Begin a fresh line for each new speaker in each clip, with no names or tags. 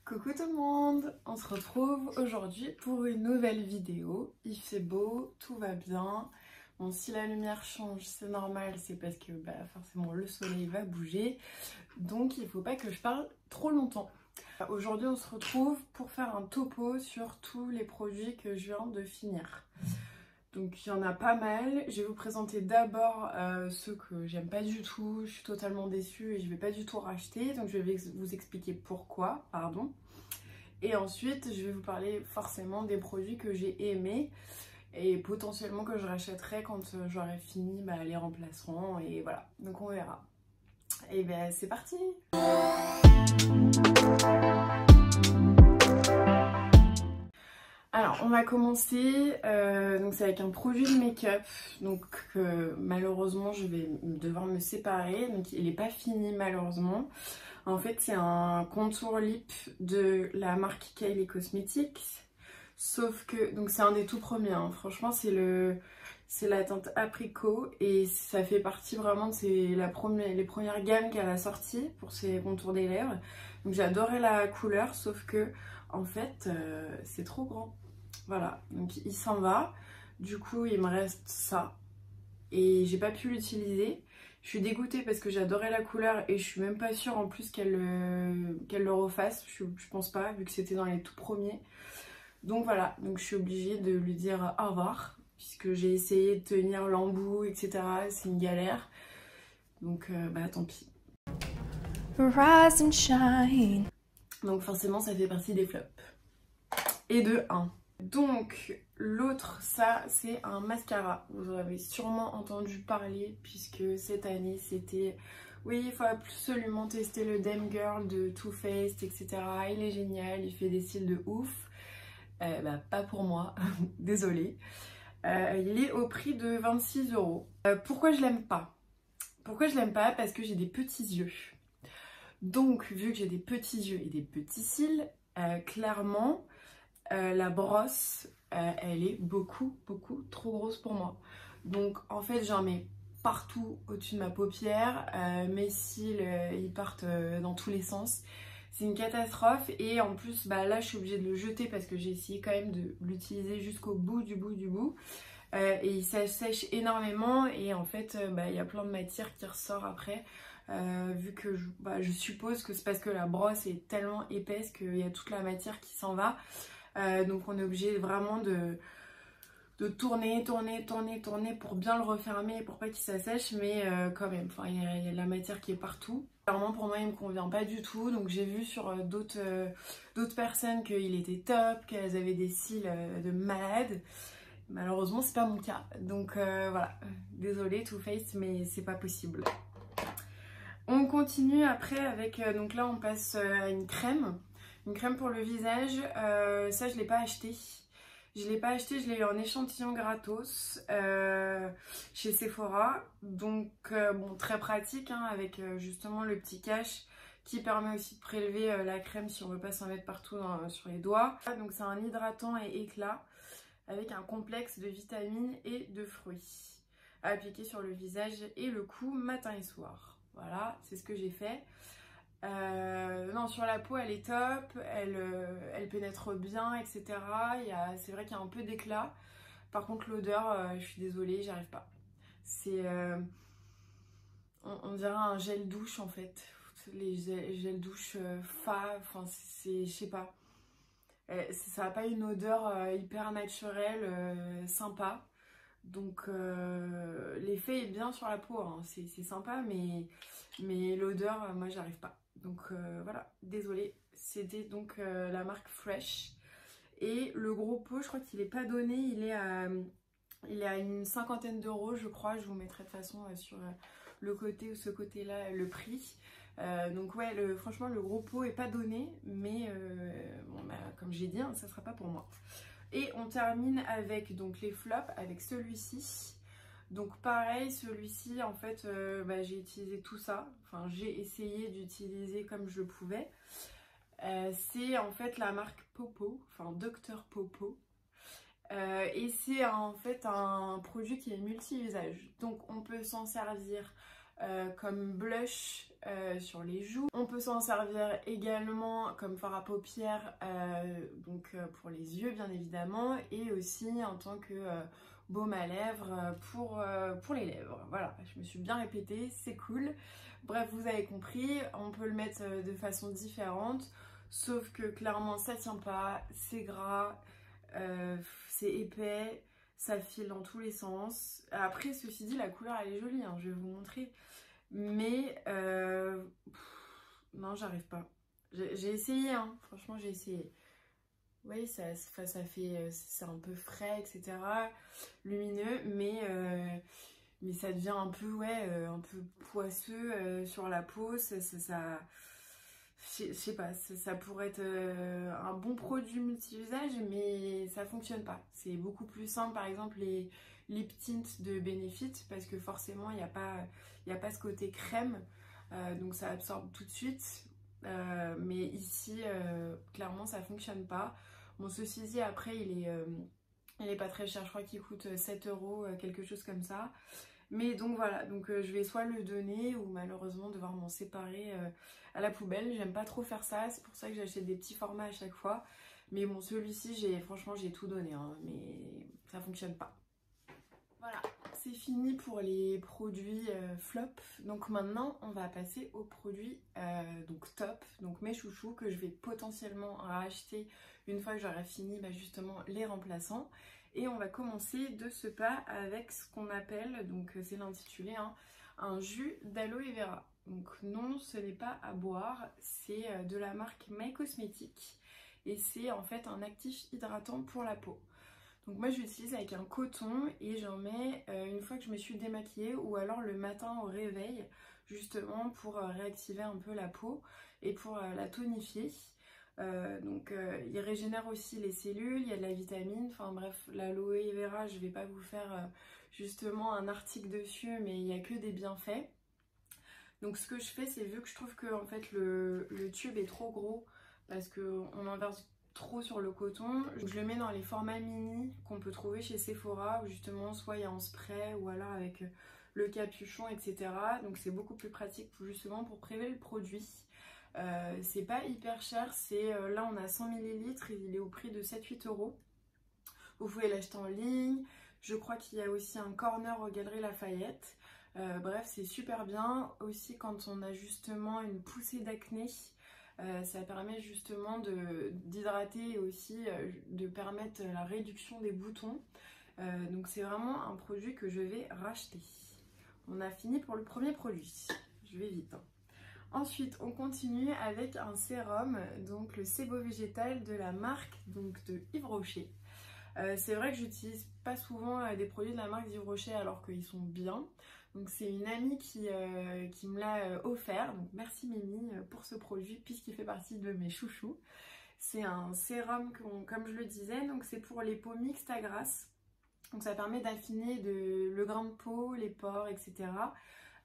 Coucou tout le monde, on se retrouve aujourd'hui pour une nouvelle vidéo. Il fait beau, tout va bien. Bon, si la lumière change, c'est normal, c'est parce que forcément le soleil va bouger. Donc il ne faut pas que je parle trop longtemps. Aujourd'hui on se retrouve pour faire un topo sur tous les produits que je viens de finir. Donc il y en a pas mal. Je vais vous présenter d'abord ceux que j'aime pas du tout, je suis totalement déçue et je vais pas du tout racheter. Donc je vais vous expliquer pourquoi, pardon. Et ensuite je vais vous parler forcément des produits que j'ai aimés et potentiellement que je rachèterai quand j'aurai fini les remplaçants et voilà. Donc on verra. Et ben c'est parti! Alors on va commencer, donc c'est avec un produit de make-up, donc malheureusement je vais devoir me séparer, donc il n'est pas fini malheureusement. En fait c'est un contour lip de la marque Kylie Cosmetics, sauf que, donc c'est un des tout premiers, hein. Franchement c'est la teinte apricot et ça fait partie vraiment de les premières gammes qu'elle a sorties pour ses contours des lèvres. Donc j'adorais la couleur, sauf que en fait c'est trop grand. Voilà, donc il s'en va. Du coup il me reste ça et j'ai pas pu l'utiliser. Je suis dégoûtée parce que j'adorais la couleur et je suis même pas sûre en plus qu'elle le refasse. Je pense pas, vu que c'était dans les tout premiers. Donc voilà, donc je suis obligée de lui dire au revoir puisque j'ai essayé de tenir l'embout, etc. C'est une galère. Donc tant pis. Rise and shine. Donc forcément ça fait partie des flops. Et de 1. Donc l'autre, ça c'est un mascara. Vous en avez sûrement entendu parler puisque cette année c'était oui, il faut absolument tester le Damn Girl de Too Faced, etc. Il est génial, il fait des styles de ouf. Pas pour moi, désolée. Il est au prix de 26 €. Pourquoi je l'aime pas? Pourquoi je l'aime pas? Parce que j'ai des petits yeux. Donc vu que j'ai des petits yeux et des petits cils, clairement la brosse elle est beaucoup trop grosse pour moi. Donc en fait j'en mets partout au-dessus de ma paupière, mes cils ils partent dans tous les sens. C'est une catastrophe et en plus là je suis obligée de le jeter parce que j'ai essayé quand même de l'utiliser jusqu'au bout du bout. Et il sèche énormément et en fait il y a plein de matière qui ressort après. Vu que je suppose que c'est parce que la brosse est tellement épaisse qu'il y a toute la matière qui s'en va. Donc on est obligé vraiment de tourner pour bien le refermer pour pas qu'il s'assèche, mais quand même, il y a de la matière qui est partout. Clairement pour moi il me convient pas du tout, donc j'ai vu sur d'autres personnes qu'il était top, qu'elles avaient des cils de malade. Malheureusement c'est pas mon cas, donc voilà, désolée Too Faced mais c'est pas possible. On continue après avec, donc là on passe à une crème pour le visage. Ça je l'ai pas acheté. Je l'ai eu en échantillon gratos chez Sephora. Donc bon, très pratique hein, avec justement le petit cache qui permet aussi de prélever la crème si on veut pas s'en mettre partout sur les doigts. Donc c'est un hydratant et éclat avec un complexe de vitamines et de fruits à appliquer sur le visage et le cou matin et soir. Voilà, c'est ce que j'ai fait. Non, sur la peau elle est top, elle pénètre bien, etc. C'est vrai qu'il y a un peu d'éclat. Par contre l'odeur, je suis désolée, j'y arrive pas. C'est on dirait un gel douche en fait. Les gels douche enfin c'est, je sais pas. Ça n'a pas une odeur hyper naturelle, sympa. Donc l'effet est bien sur la peau, hein. C'est sympa, mais l'odeur, moi j'arrive pas. Donc voilà, désolée. C'était donc la marque Fresh. Et le gros pot, je crois qu'il n'est pas donné, il est à une cinquantaine d'euros, je crois. Je vous mettrai de toute façon sur le côté ou ce côté-là le prix. Donc ouais, franchement le gros pot est pas donné, mais comme j'ai dit, hein, ça sera pas pour moi. Et on termine avec donc les flops, avec celui-ci. Donc pareil, celui-ci en fait j'ai utilisé tout ça. Enfin j'ai essayé d'utiliser comme je le pouvais. C'est en fait la marque Popo, enfin Dr Popo. Et c'est en fait un produit qui est multi-usage. Donc on peut s'en servir comme blush sur les joues. On peut s'en servir également comme fard à paupières, donc pour les yeux bien évidemment, et aussi en tant que baume à lèvres pour les lèvres. Voilà, je me suis bien répétée, c'est cool. Bref, vous avez compris, on peut le mettre de façon différente, sauf que clairement ça tient pas, c'est gras, c'est épais, ça file dans tous les sens. Après, ceci dit, la couleur elle est jolie, hein, je vais vous montrer. Mais non, j'arrive pas. J'ai essayé, hein, franchement j'ai essayé. Oui, ça fait, c'est un peu frais, etc. Lumineux, mais ça devient un peu, ouais, un peu poisseux sur la peau. Je sais pas, ça pourrait être un bon produit multi-usage, mais ça fonctionne pas. C'est beaucoup plus simple, par exemple, les lip tints de Benefit, parce que forcément, il n'y a pas ce côté crème, donc ça absorbe tout de suite. Mais ici, clairement, ça fonctionne pas. Bon, ceci dit, après, il est pas très cher, je crois qu'il coûte 7 €, quelque chose comme ça. Mais donc voilà, donc je vais soit le donner ou malheureusement devoir m'en séparer à la poubelle. J'aime pas trop faire ça, c'est pour ça que j'achète des petits formats à chaque fois. Mais bon, celui-ci, franchement, j'ai tout donné, hein, mais ça fonctionne pas. Voilà, c'est fini pour les produits flop. Donc maintenant, on va passer aux produits donc top, donc mes chouchous que je vais potentiellement racheter une fois que j'aurai fini justement les remplaçants. Et on va commencer de ce pas avec ce qu'on appelle, donc c'est l'intitulé, hein, un jus d'aloe vera. Donc non, ce n'est pas à boire, c'est de la marque My Cosmetics et c'est en fait un actif hydratant pour la peau. Donc moi je l'utilise avec un coton et j'en mets une fois que je me suis démaquillée ou alors le matin au réveil, justement pour réactiver un peu la peau et pour la tonifier. Il régénère aussi les cellules, il y a de la vitamine, enfin bref, l'aloe vera, je vais pas vous faire justement un article dessus, mais il n'y a que des bienfaits. Donc ce que je fais, c'est vu que je trouve que en fait le tube est trop gros, parce qu'on en verse trop sur le coton, je le mets dans les formats mini qu'on peut trouver chez Sephora, où justement soit il y a en spray ou alors avec le capuchon, etc. Donc c'est beaucoup plus pratique justement pour prélever le produit. C'est pas hyper cher, là on a 100 ml, il est au prix de 7-8 €. Vous pouvez l'acheter en ligne, je crois qu'il y a aussi un corner aux Galeries Lafayette. Bref, c'est super bien, aussi quand on a justement une poussée d'acné, ça permet justement d'hydrater et aussi de permettre la réduction des boutons. Donc c'est vraiment un produit que je vais racheter. On a fini pour le premier produit, je vais vite, hein. Ensuite, on continue avec un sérum, donc le Sebo Végétal de la marque donc de Yves Rocher. C'est vrai que j'utilise pas souvent des produits de la marque Yves Rocher alors qu'ils sont bien. Donc c'est une amie qui me l'a offert. Donc merci Mimi pour ce produit puisqu'il fait partie de mes chouchous. C'est un sérum comme je le disais, donc c'est pour les peaux mixtes à grasse. Donc ça permet d'affiner le grain de peau, les pores, etc.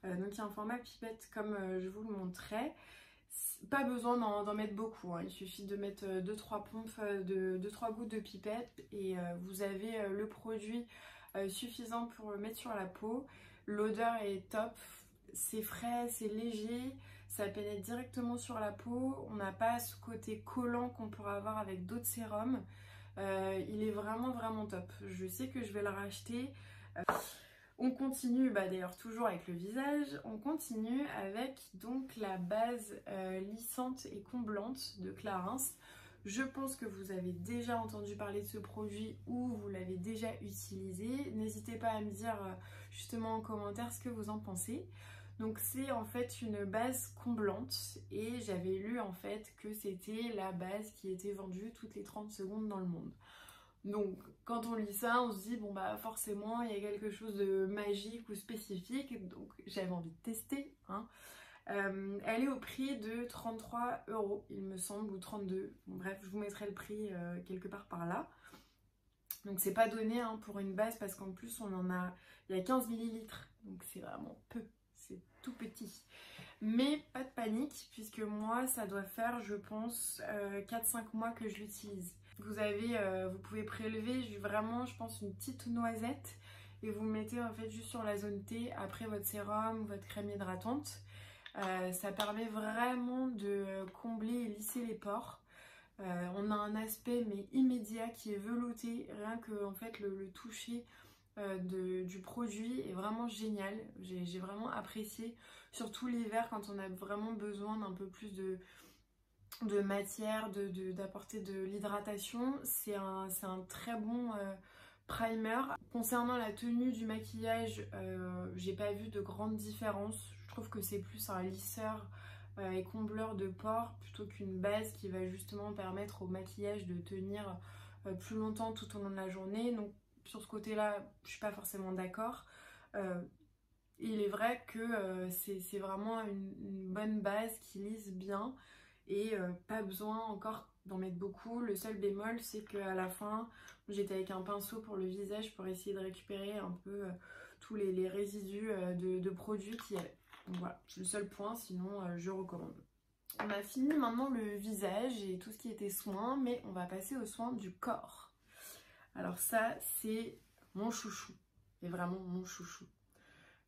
Donc il y a un format pipette comme je vous le montrais. Pas besoin d'en mettre beaucoup, hein. Il suffit de mettre 2-3 pompes, 2-3 gouttes de pipette et vous avez le produit suffisant pour le mettre sur la peau. L'odeur est top, c'est frais, c'est léger, ça pénètre directement sur la peau. On n'a pas ce côté collant qu'on pourrait avoir avec d'autres sérums. Il est vraiment top. Je sais que je vais le racheter. On continue, d'ailleurs toujours avec le visage, on continue avec donc la base lissante et comblante de Clarins. Je pense que vous avez déjà entendu parler de ce produit ou vous l'avez déjà utilisé. N'hésitez pas à me dire justement en commentaire ce que vous en pensez. Donc c'est en fait une base comblante et j'avais lu en fait que c'était la base qui était vendue toutes les 30 secondes dans le monde. Donc quand on lit ça, on se dit bon forcément il y a quelque chose de magique ou spécifique, donc j'avais envie de tester, hein. Elle est au prix de 33 € il me semble, ou 32. Bon, bref, je vous mettrai le prix quelque part par là. Donc c'est pas donné, hein, pour une base parce qu'en plus il y a 15 ml, donc c'est vraiment peu, c'est tout petit. Mais pas de panique puisque moi ça doit faire je pense 4-5 mois que je l'utilise. Vous pouvez prélever vraiment je pense une petite noisette et vous mettez en fait juste sur la zone T après votre sérum ou votre crème hydratante. Ça permet vraiment de combler et lisser les pores. On a un aspect mais immédiat qui est velouté, rien que en fait le toucher du produit est vraiment génial. J'ai vraiment apprécié, surtout l'hiver quand on a vraiment besoin d'un peu plus de matière, d'apporter de l'hydratation. C'est un très bon primer. Concernant la tenue du maquillage, j'ai pas vu de grande différence. Je trouve que c'est plus un lisseur et combleur de pores plutôt qu'une base qui va justement permettre au maquillage de tenir plus longtemps tout au long de la journée. Donc sur ce côté-là, je suis pas forcément d'accord. Il est vrai que c'est vraiment une bonne base qui lisse bien et pas besoin encore d'en mettre beaucoup. Le seul bémol, c'est qu'à la fin, j'étais avec un pinceau pour le visage pour essayer de récupérer un peu tous les résidus de produits qui avaient. Donc voilà, c'est le seul point, sinon je recommande. On a fini maintenant le visage et tout ce qui était soins, mais on va passer aux soins du corps. Alors ça, c'est mon chouchou, et vraiment mon chouchou.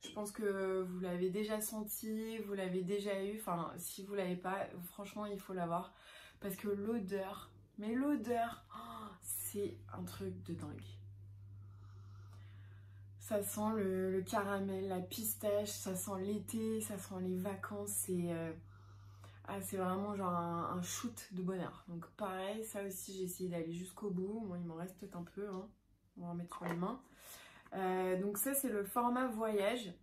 Je pense que vous l'avez déjà senti, vous l'avez déjà eu, enfin si vous l'avez pas, franchement il faut l'avoir. Parce que l'odeur, mais l'odeur, oh, c'est un truc de dingue. Ça sent le caramel, la pistache, ça sent l'été, ça sent les vacances, c'est vraiment genre un shoot de bonheur. Donc pareil, ça aussi j'ai essayé d'aller jusqu'au bout, bon il m'en reste peut-être un peu, hein. On va en mettre sur les mains. Donc ça c'est le format voyage,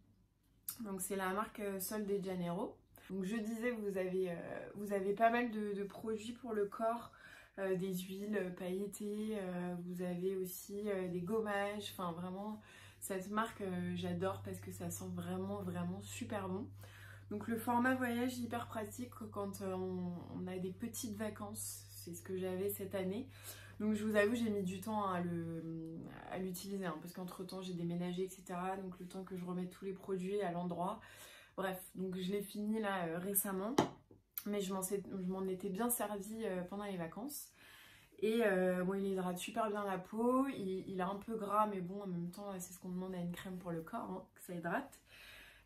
donc c'est la marque Sol de Janeiro. Donc je disais vous avez pas mal de produits pour le corps, des huiles pailletées, vous avez aussi des gommages, enfin vraiment cette marque j'adore parce que ça sent vraiment super bon. Donc le format voyage hyper pratique quand on a des petites vacances, c'est ce que j'avais cette année. Donc je vous avoue j'ai mis du temps à l'utiliser hein, parce qu'entre temps j'ai déménagé etc. Donc le temps que je remette tous les produits à l'endroit. Bref, donc je l'ai fini là récemment. Mais je m'en étais bien servi pendant les vacances. Et bon, il hydrate super bien la peau, il est un peu gras mais bon en même temps c'est ce qu'on demande à une crème pour le corps, hein, que ça hydrate.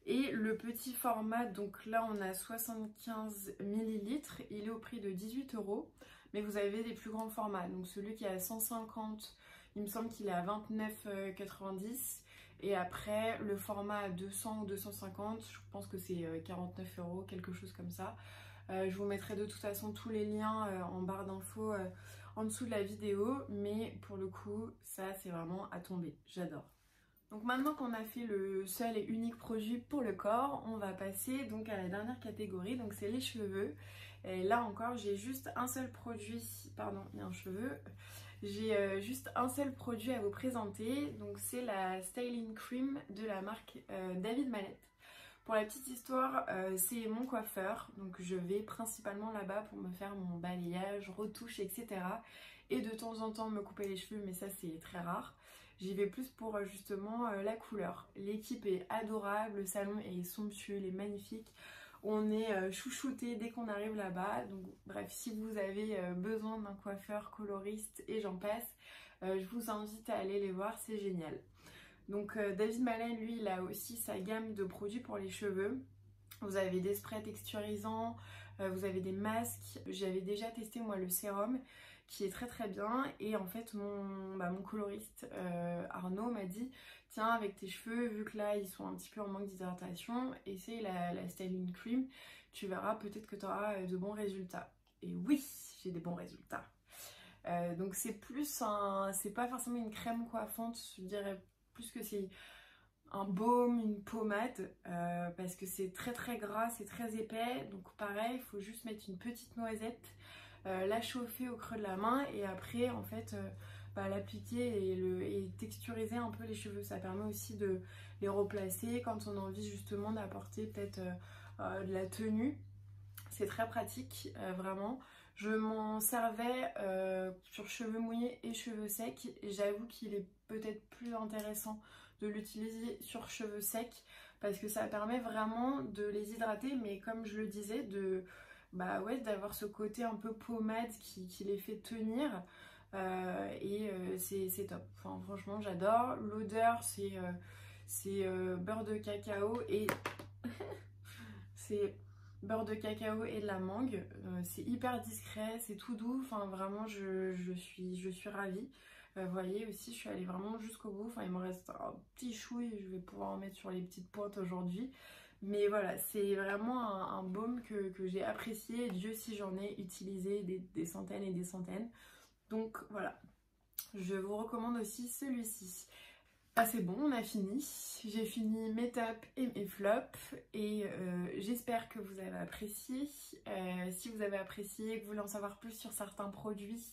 Et le petit format, donc là on a 75 ml, il est au prix de 18 €, mais vous avez des plus grands formats. Donc celui qui est à 150, il me semble qu'il est à 29,90 €. Et après le format à 200 ou 250, je pense que c'est 49 €, quelque chose comme ça. Je vous mettrai de toute façon tous les liens en barre d'infos en dessous de la vidéo, mais pour le coup ça c'est vraiment à tomber, j'adore. Donc maintenant qu'on a fait le seul et unique produit pour le corps, on va passer donc à la dernière catégorie, donc c'est les cheveux. Et là encore j'ai juste un seul produit, pardon, il y a un cheveu, j'ai juste un seul produit à vous présenter, donc c'est la Styling Cream de la marque David Mallet. Pour la petite histoire, c'est mon coiffeur, donc je vais principalement là-bas pour me faire mon balayage, retouche, etc. Et de temps en temps me couper les cheveux, mais ça c'est très rare. J'y vais plus pour justement la couleur. L'équipe est adorable, le salon est somptueux, il est magnifique. On est chouchouté dès qu'on arrive là-bas. Donc bref, si vous avez besoin d'un coiffeur, coloriste et j'en passe, je vous invite à aller les voir, c'est génial. Donc David Mallet, lui, il a aussi sa gamme de produits pour les cheveux. Vous avez des sprays texturisants, vous avez des masques. J'avais déjà testé moi le sérum qui est très bien. Et en fait mon coloriste Arnaud m'a dit tiens avec tes cheveux, vu que là ils sont un petit peu en manque d'hydratation, essaye la Styling Cream, tu verras peut-être que tu auras de bons résultats. Et oui, j'ai des bons résultats. Donc c'est plus c'est pas forcément une crème coiffante, je dirais plus que c'est un baume, une pommade, parce que c'est très gras, c'est très épais. Donc pareil, il faut juste mettre une petite noisette, la chauffer au creux de la main et après en fait l'appliquer et texturiser un peu les cheveux. Ça permet aussi de les replacer quand on a envie justement d'apporter peut-être de la tenue. C'est très pratique, vraiment. Je m'en servais sur cheveux mouillés et cheveux secs. Et j'avoue qu'il est peut-être plus intéressant de l'utiliser sur cheveux secs parce que ça permet vraiment de les hydrater. Mais comme je le disais, d'avoir ce côté un peu pommade qui les fait tenir. c'est top. Enfin, franchement, j'adore. L'odeur, c'est beurre de cacao et c'est beurre de cacao et de la mangue. C'est hyper discret, c'est tout doux. Enfin, vraiment, je suis ravie. Vous voyez aussi, je suis allée vraiment jusqu'au bout. Enfin, il me reste un petit chouille, je vais pouvoir en mettre sur les petites pointes aujourd'hui. Mais voilà, c'est vraiment un baume que j'ai apprécié. Dieu si j'en ai utilisé des centaines et des centaines. Donc voilà, je vous recommande aussi celui-ci. Ah c'est bon, on a fini. J'ai fini mes tops et mes flops et j'espère que vous avez apprécié. Si vous avez apprécié, que vous voulez en savoir plus sur certains produits,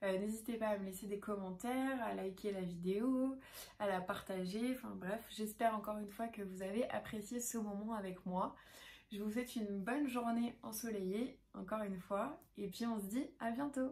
n'hésitez pas à me laisser des commentaires, à liker la vidéo, à la partager. Enfin bref, j'espère encore une fois que vous avez apprécié ce moment avec moi. Je vous souhaite une bonne journée ensoleillée, encore une fois, et puis on se dit à bientôt.